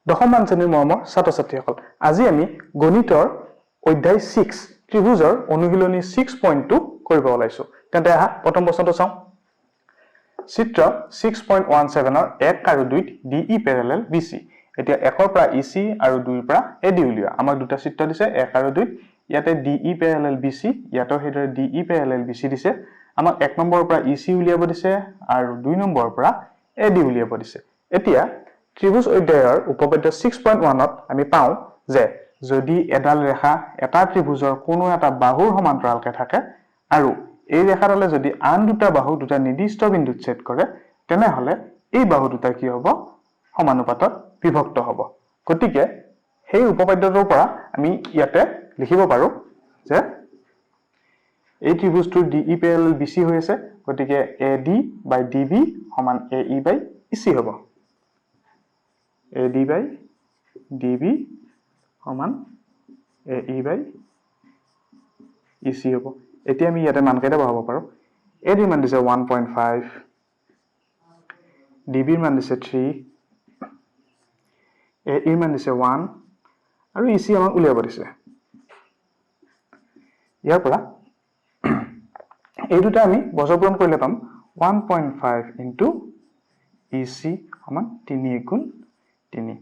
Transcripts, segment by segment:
দশমমান শ্ৰেণীৰ মৰমৰ ছাত্ৰ-ছাত্ৰীসকল, আজি আমি গণিতৰ অধ্যায় 6 ত্ৰিভুজৰ অনুশীলনী 6.2 কৰিব ওলাইছো। তেন্তে আহা প্ৰথম প্ৰশ্নটো চাওঁ। চিত্ৰ 6.17 ৰ 1 আৰু 2 DE প্যাৰেলাল BC। এতিয়া 1 ৰ পৰা EC আৰু 2 ৰ পৰা AD উলিওৱা। আমাক দুটা চিত্ৰ দিছে 1 আৰু 2, ইয়াতে DE প্যাৰেলাল BC, ইয়াতো হেইদৰে DE প্যাৰেলাল BC দিছে। আমাক 1 নম্বৰৰ পৰা EC উলিয়াব দিছে আৰু 2 নম্বৰৰ পৰা AD উলিয়াব দিছে। এতিয়া ত্ৰিভুজ অধ্যায়ৰ উপপাদ্য 6.1 ত আমি পাওঁ যে যদি এডাল ৰেখা এটা ত্ৰিভুজৰ কোনো এটা বাহুৰ সমান্তৰালকে থাকে আৰু এই ৰেখাডালে যদি আন দুটা বাহু দুটা নিৰ্দিষ্ট বিন্দুত ছেদ কৰে, তেনেহলে এই বাহু দুটা কি হ'ব? সমানুপাতত বিভক্ত হ'ব। গতিকে সেই উপপাদ্যটোৰ পৰা আমি ইয়াতে লিখিব পাৰো যে এই ত্ৰিভুজটোৰ DE প্যাৰেলাল BC হৈ আছে, গতিকে AD by DB সমান AE by EC হ'ব। AD by DB সমান AE by EC হ'ব। এতিয়া আমি ইয়াতে মান কেইটা বহাব পাৰো। AD ৰ মান দিছে 1.5, DB ৰ মান দিছে 3, AE ৰ মান দিছে 1 আৰু EC আমাক উলিয়াব দিছে। ইয়াৰ পৰা এই দুটা আমি বৰ্গপূৰণ কৰিলে পাম 1.5 into EC সমান 3 গুণ 3।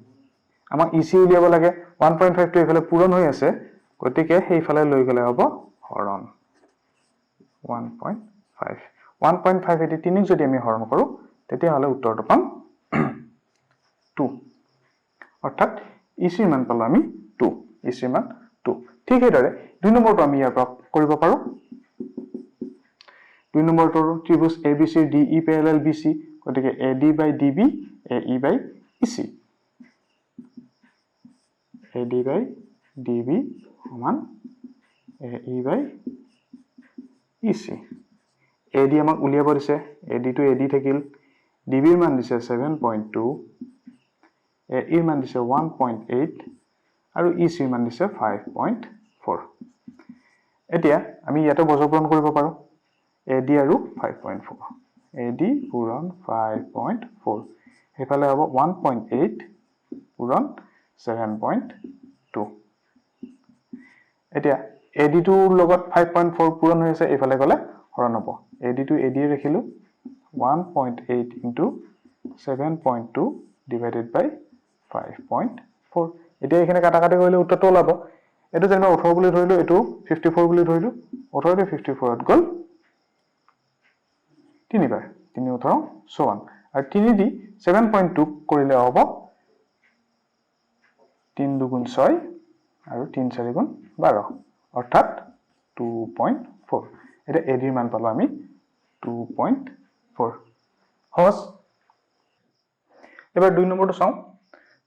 আমাক EC উলিয়াব লাগে, 1.5 টো এইফালে পূৰণ হৈ আছে, গতিকে সেইফালে লৈ গলে হ'ব হৰণ 1.5। 1.5 এটি 3ক যদি আমি হৰণ কৰো তেতিয়া হলে উত্তৰটো পাম 2। অৰ্থাৎ EC ৰ মান পালো আমি 2। EC ৰ মান 2। ঠিক সেইদৰে 2 নম্বৰটো আমি ইয়াৰ পৰা কৰিব পাৰো। 2 নম্বৰটো ত্ৰিভুজ ABC ৰ DE প্যাৰেলাল BC, গতিকে AD by DB AE by EC। AD by DB সমান AE by EC। AD আমাক উলিয়াব দিছে, AD টো AD থাকিল, DB ৰ মান দিছে 7.2, AE ৰ মান দিছে 1.8 আৰু EC ৰ মান দিছে 5.4। এতিয়া আমি ইয়াতে বৰ্গপূৰণ কৰিব পাৰো AD আৰু 5.4। AD পূৰণ 5.4, সেইফালে হ'ব 1.8 পূৰণ 7.2। এতিয়া AD টোৰ লগত 5.4 পূৰণ হৈ আছে, এইফালে গলে হৰণ হ'ব। AD টো AD ৰাখিলো, 1.8 into 7.2 divided by 5.4। এতিয়া এইখিনি কাটাকাটি কৰিলে উত্তৰটো ওলাব। এইটো যেনিবা 18 বুলি ধৰিলো, এইটো 54 বুলি ধৰিলো। 18 টো 54 ত গল 3 বাৰ, 3 18 54 আৰু 3 দি 7.2 কৰিলে হ'ব 3 2 6 আৰু 3 4 12, অৰ্থাৎ 2.4। এটা AD ৰ মান পালো আমি 2.4। সহজ। এবাৰ 2 নম্বৰটো চাওঁ।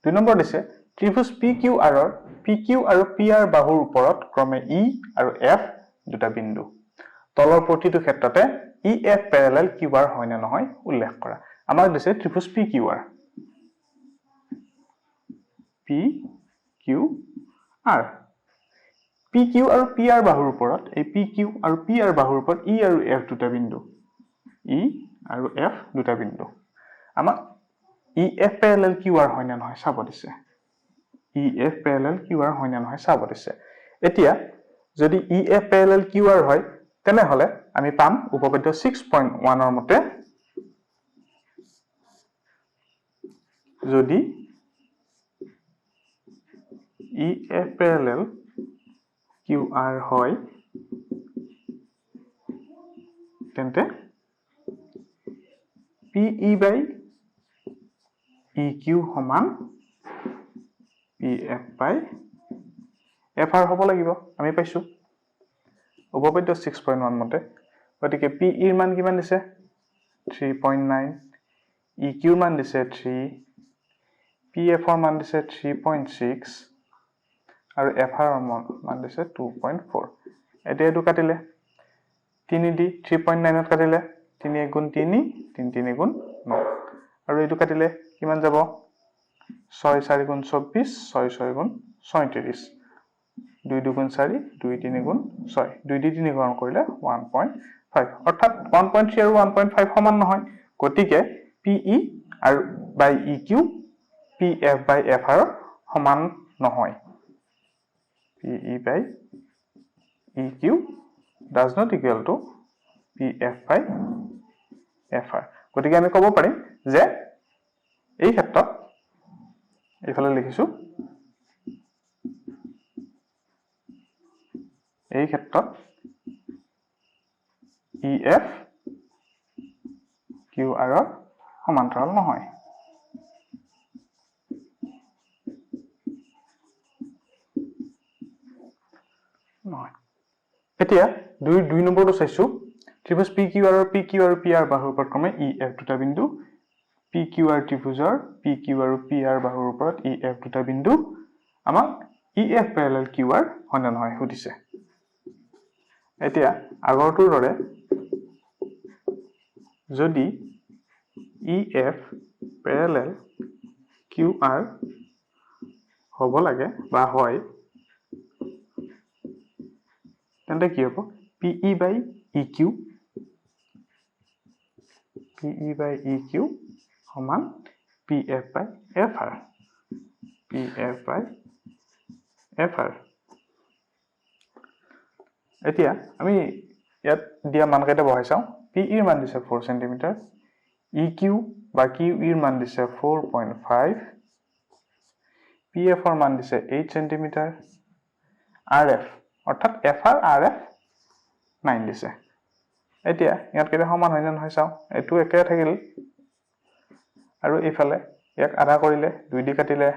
2 নম্বৰ দিছে ত্ৰিভুজ PQR ৰ PQ আৰু PR বাহুৰ ওপৰত ক্ৰমে E আৰু F দুটা বিন্দু। তলৰ প্ৰতিটো ক্ষেত্ৰতে EF প্যাৰেলাল QR হয় নে নহয় উল্লেখ কৰা। আমাক দিছে ত্ৰিভুজ PQR। PQR PQ আৰু PR বাহুৰ ওপৰত এই PQ আৰু PR বাহুৰ ওপৰত E আৰু F দুটা বিন্দু। E আৰু F দুটা বিন্দু। আমাক EF প্যাৰেলাল QR হয় নে নহয় চাব দিছে। EF প্যাৰেলাল QR হয় নে নহয় চাব দিছে। এতিয়া যদি EF প্যাৰেলাল QR হয় তেনেহলে আমি পাম উপপাদ্য 6.1 ৰ মতে যদি EF প্যাৰেলাল QR হয় তেন্তে PE by EQ সমান PF by FR হ'ব লাগিব। আমি পাইছো উপপাদ্য 6.1 মতে। গতিকে PE ৰ মান কিমান দিছে 3.9, EQ ৰ মান দিছে 3, PF ৰ মান দিছে 3.6 আৰু FR ৰ মান দিছে 2.4। এতিয়া এইটো কাটিলে 3 দি 3.9 ত কাটিলে 3 1 গুণ 3, 3 3 গুণ 9 আৰু এইটো কাটিলে কিমান যাব 6 4 গুণ 24, 6 6 গুণ 37, 2 2 গুণ 4, 2 3 গুণ 6, 2 দি 3 গুণ কৰিলে 1.5, অৰ্থাৎ 1.3 আৰু 1.5 সমান নহয়। গতিকে PE আৰু by EQ PF by FR সমান নহয় PE by EQ does not equal to PF by FR গতিকে আমি ক'ব পাৰিম যে এই ক্ষেত্ৰত এইফালে লিখিছো এই ক্ষেত্ৰত EF QR ৰ সমান্তৰাল নহয় এতিয়া দুই নম্বৰটো চাইছো ত্ৰিভুজ PQR আৰু PQ আৰু PR বাহুৰ ওপৰত ক্ৰমে EF দুটা বিন্দু PQR ত্ৰিভুজৰ PQ আৰু PR বাহুৰ ওপৰত EF দুটা বিন্দু আমাক EF parallel QR হয়নে নহয় সুধিছে এতিয়া আগৰটোৰ দৰে যদি EF parallel QR হ'ব লাগে বা হয় তেন্তে কি হ'ব PE by EQ সমান PF by FR PF by FR এতিয়া আমি ইয়াত দিয়া মানকেইটা বহাই চাওঁ PE ৰ মান দিছে 4 cm EQ বা QE ৰ মান দিছে 4.5 PF ৰ মান দিছে 8 cm RF অৰ্থাৎ FR RF 9 দিছে এতিয়া ইয়াত কেইটা সমান হয় না নহয় চাওঁ এটো একে থাকিল আৰু ইফালে ইয়াক আধা কৰিলে 2 দি কাটিলে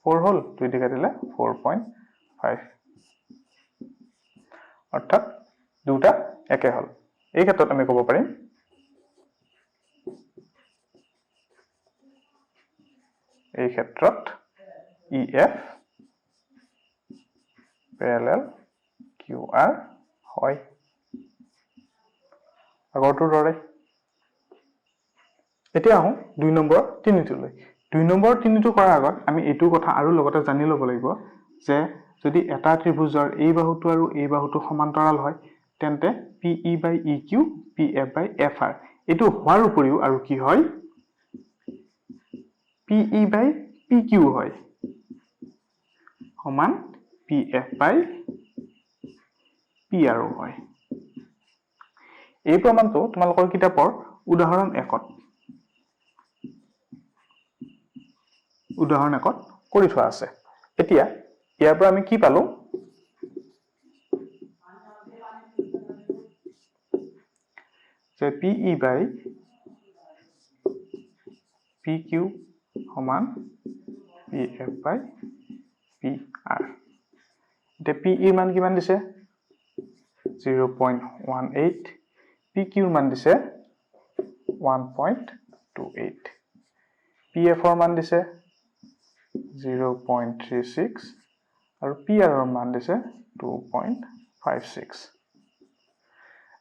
4 হল 2 দি কাটিলে 4.5 অৰ্থাৎ দুটা একে হল এই ক্ষেত্ৰত আমি ক'ব পাৰিম এই ক্ষেত্ৰত EF parallel QR হয় আগৰটোৰ দৰে এতিয়া আহো 2 নম্বৰ 3টো লৈ 2 নম্বৰ 3টো কৰাৰ আগত আমি এইটো কথা আৰু লগতে জানি ল'ব লাগিব যে যদি এটা ত্ৰিভুজৰ এই বাহুটো আৰু এই বাহুটো সমান্তৰাল হয় তেন্তে PE by EQ PF by FR এটো হোৱাৰ উপৰিও আৰু কি হয় PE by PQ হয় সমান PF by PR হয় এই প্ৰমাণটো তোমালোকৰ কিতাপৰ উদাহৰণ 1ত কৰি থোৱা আছে এতিয়া ইয়াৰ পৰা আমি কি পালো যে PE by PQ সমান PF by PR এতিয়া PE ৰ মান কিমান দিছে 0.18 PQ ৰ মান দিছে 1.28 PF ৰ মান দিছে 0.36 আৰু PR ৰ মান দিছে 2.56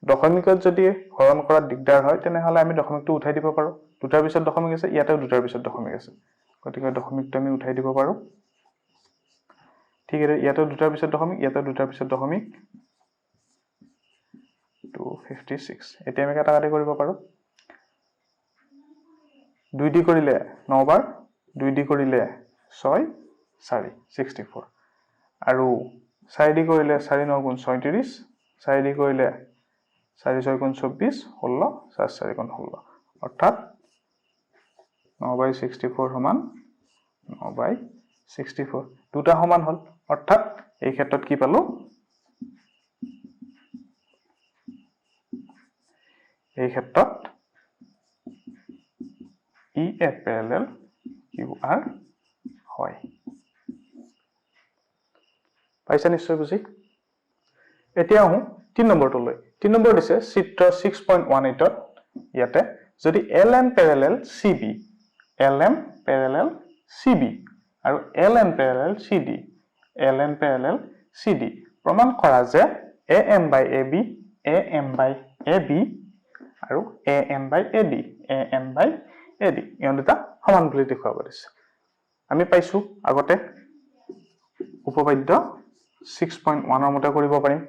দশমিকত যদি হৰণ কৰাত দিগদাৰ হয় তেনেহলে আমি দশমিকটো উঠাই দিব পাৰো দুটাৰ পিছত দশমিক আছে ইয়াতেও দুটাৰ পিছত দশমিক আছে গতিকে দশমিকটো আমি উঠাই দিব পাৰো ঠিক আছে ইয়াতেও দুটাৰ পিছত দশমিক ইয়াতেও দুটাৰ পিছত দশমিক 256 এতিয়া আমি কাটাকাটি কৰিব পাৰো 2 দি কৰিলে 9 বাৰ 2 দি কৰিলে 6 4 64 আৰু 4 দি কৰিলে 4 9 গুণ 36 4 দি কৰিলে 4 6 গুণ 24 16 4 4 গুণ 16 অৰ্থাৎ 9/64 সমান 9/64 দুটা সমান হল অৰ্থাৎ এই ক্ষেত্ৰত কি পালো এই ক্ষেত্ৰত EF parallel QR হয় পাইছা নিশ্চয় বুজি এতিয়া আহো 3 নম্বৰটো লৈ 3 নম্বৰ দিছে চিত্ৰ 6.18 ত ইয়াতে যদি LM parallel CB LM parallel CB আৰু LN parallel CD প্ৰমাণ কৰা যে AM by AB AM by AB আৰু AM by AD ইহঁত দুটা সমান বুলি দেখুৱাব দিছে আমি পাইছো আগতে উপপাদ্য 6.1 ৰ মতে কৰিব পাৰিম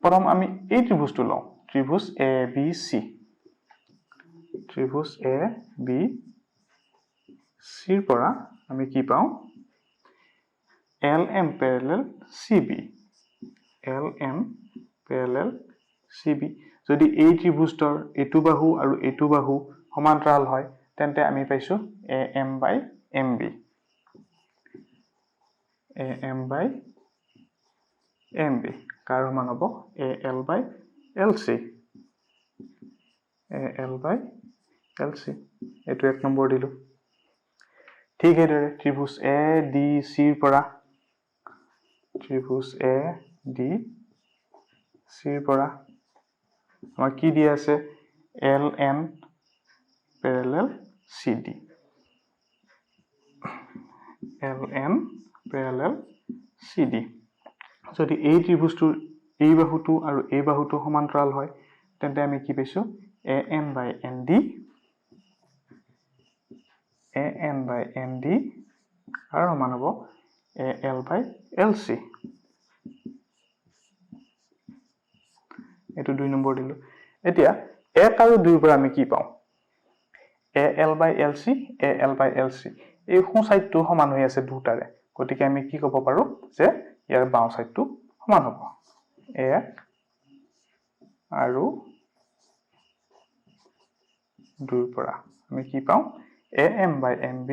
প্ৰথম আমি এই ত্ৰিভুজটো লওঁ ত্ৰিভুজ ABC চিৰ পৰা আমি কি পাওঁ LM parallel CB LM parallel CB যদি এই ত্ৰিভুজৰ এইটো বাহু আৰু এইটো বাহু সমান্তৰাল হয় তেন্তে আমি পাইছো AM by MB AM by MB কাৰ সমান হ'ব AL by LC AL by LC এইটো এক নম্বৰ দিলো ঠিক এইদৰে ত্ৰিভুজ ADC ৰ পৰা ত্ৰিভুজ ADC ৰ পৰা আমাৰ কি দিয়া আছে LN parallel CD LN parallel CD যদি এই ত্ৰিভুজটোৰ এই বাহুটো আৰু এই বাহুটো সমান্তৰাল হয় তেন্তে আমি কি পাইছো AM by ND AN by ND আৰু সমান হ'ব AL by LC এটো 2 নম্বৰ দিলো এতিয়া 1 আৰু 2 পৰা আমি কি পাওঁ AL by LC AL by LC এই সোঁ সাইডটো সমান হৈ আছে দুটাৰে গতিকে আমি কি ক'ব পাৰো যে ইয়াৰ বাওঁ সাইডটো সমান হ'ব 1 আৰু 2 পৰা আমি কি পাওঁ AM by MB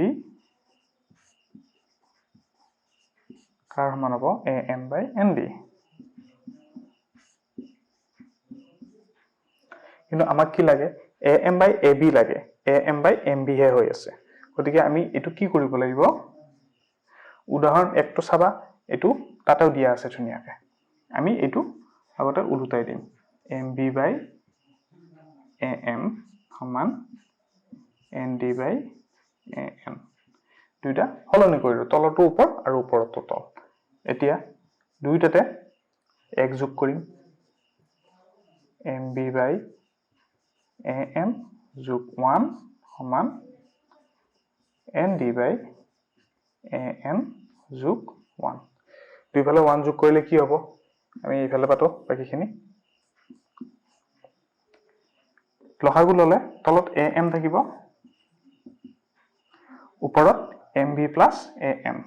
কাৰ সমান হ'ব AM by ND কিন্তু আমাক কি লাগে AM by AB লাগে AM by MB হে হৈ আছে গতিকে আমি এটো কি কৰিব লাগিব উদাহৰণ একটো চাবা এটো তাতেও দিয়া আছে ধুনিয়াকে আমি এটো আগতে উলুটাই দিম MB by AM সমান ND by AM দুইটা হলনি কৰিলো তলটো ওপৰ আৰু ওপৰটো তল এতিয়া দুইটাতে এক যোগ কৰিম MB by AM যোগ 1 সমান ND by AN যোগ 1 দুইফালে 1 যোগ কৰিলে কি হ'ব আমি এইফালে পাতো বাকিখিনি লসাগু ললে তলত AM থাকিব ওপৰত MB plus AM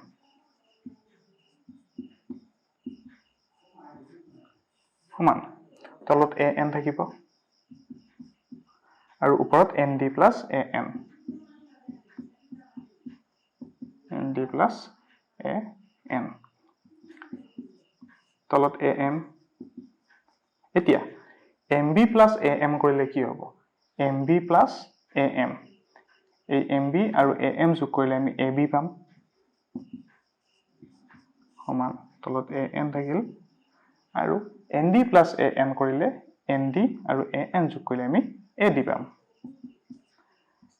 সমান তলত AN থাকিব আৰু ওপৰত ND plus AM ND plus AN তলত AM এতিয়া MB plus AM কৰিলে কি হ'ব MB plus AM এই MB আৰু AM যোগ কৰিলে আমি AB পাম সমান তলত AN থাকিল আৰু ND plus AM কৰিলে ND আৰু AN যোগ কৰিলে আমি AD পাম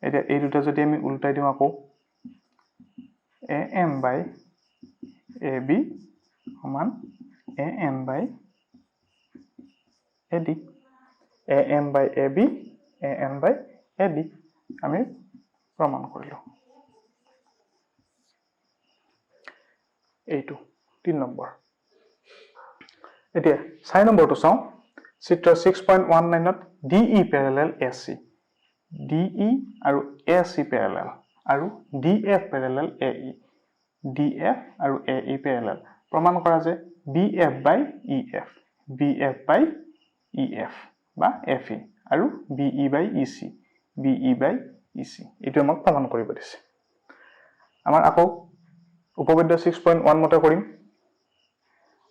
এতিয়া এই দুটা যদি আমি উল্টাই দিও আকৌ AM by AB সমান AN by AD AM by AB AN by AD আমি প্ৰমাণ কৰিলো এইটো 3 নম্বৰ এতিয়া 4 নম্বৰটো চাও চিত্ৰ 6.19 ত DE parallel AC DE আৰু AC parallel আৰু DF parallel AE DF আৰু AE parallel প্ৰমাণ কৰা যে BF by EF BF by EF বা FE আৰু BE by EC BE by EC এটো আমাক প্ৰমাণ কৰিব দিছে আমাৰ আকৌ উপপাদ্য 6.1 মতে কৰিম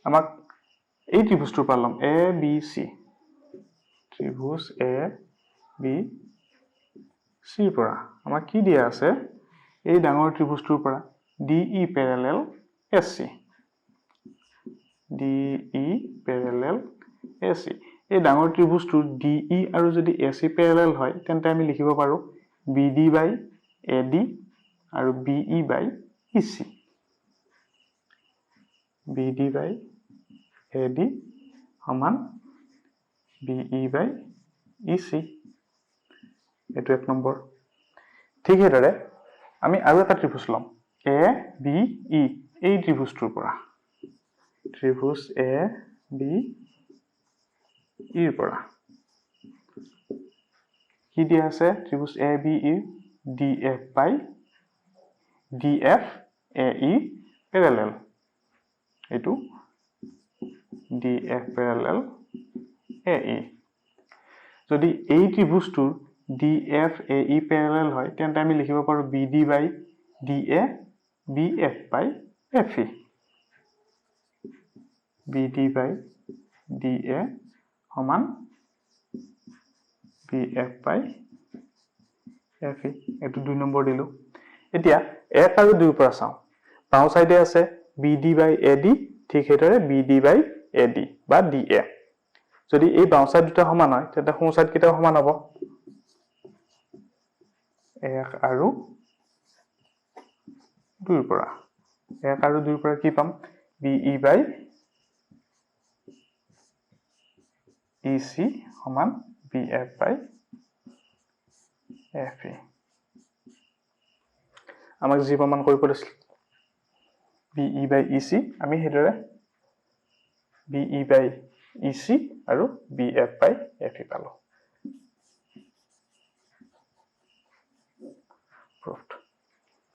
আমাক এই ত্ৰিভুজটোৰ পালম ABC ত্ৰিভুজ ABC পৰা আমাক কি দিয়া আছে এই ডাঙৰ ত্ৰিভুজটোৰ পৰা DE parallel AC DE parallel AC এই ডাঙৰ ত্ৰিভুজটোৰ DE আৰু যদি AC parallel হয় তেন্তে আমি লিখিব পাৰো BD by AD আৰু BE by EC BD by AD সমান BE by EC এটো এক নম্বৰ ঠিক হেদৰে আমি আৰু এটা ত্ৰিভুজ লম ABE এই ত্ৰিভুজটোৰ পৰা ত্ৰিভুজ ABE ৰ পৰা কি দিয়া আছে ত্ৰিভুজ ABE DF by DF AE parallel এইটো DF parallel AE যদি এই ত্ৰিভুজটোৰ DF AE parallel হয় তেন্তে আমি লিখিব পাৰো BD by DA BF by FE BD by DA সমান BF by FE এটো 2 নম্বৰ দিলো এতিয়া 1 আৰু 2 পৰা চাও বাও সাইডে আছে BD by AD ঠিক হেতৰে BD by AD বা DA যদি এই বাও সাইড দুটা সমান হয় তেন্তে সোঁ সাইড কিটা সমান হ'ব 1 আৰু 2 পৰা 1 আৰু 2 পৰা কি পাম BE by EC সমান BF by FE আমাক যি প্ৰমাণ কৰিব দিছিল BE by EC আমি হেদৰে BE by EC আৰু BF by FE পালো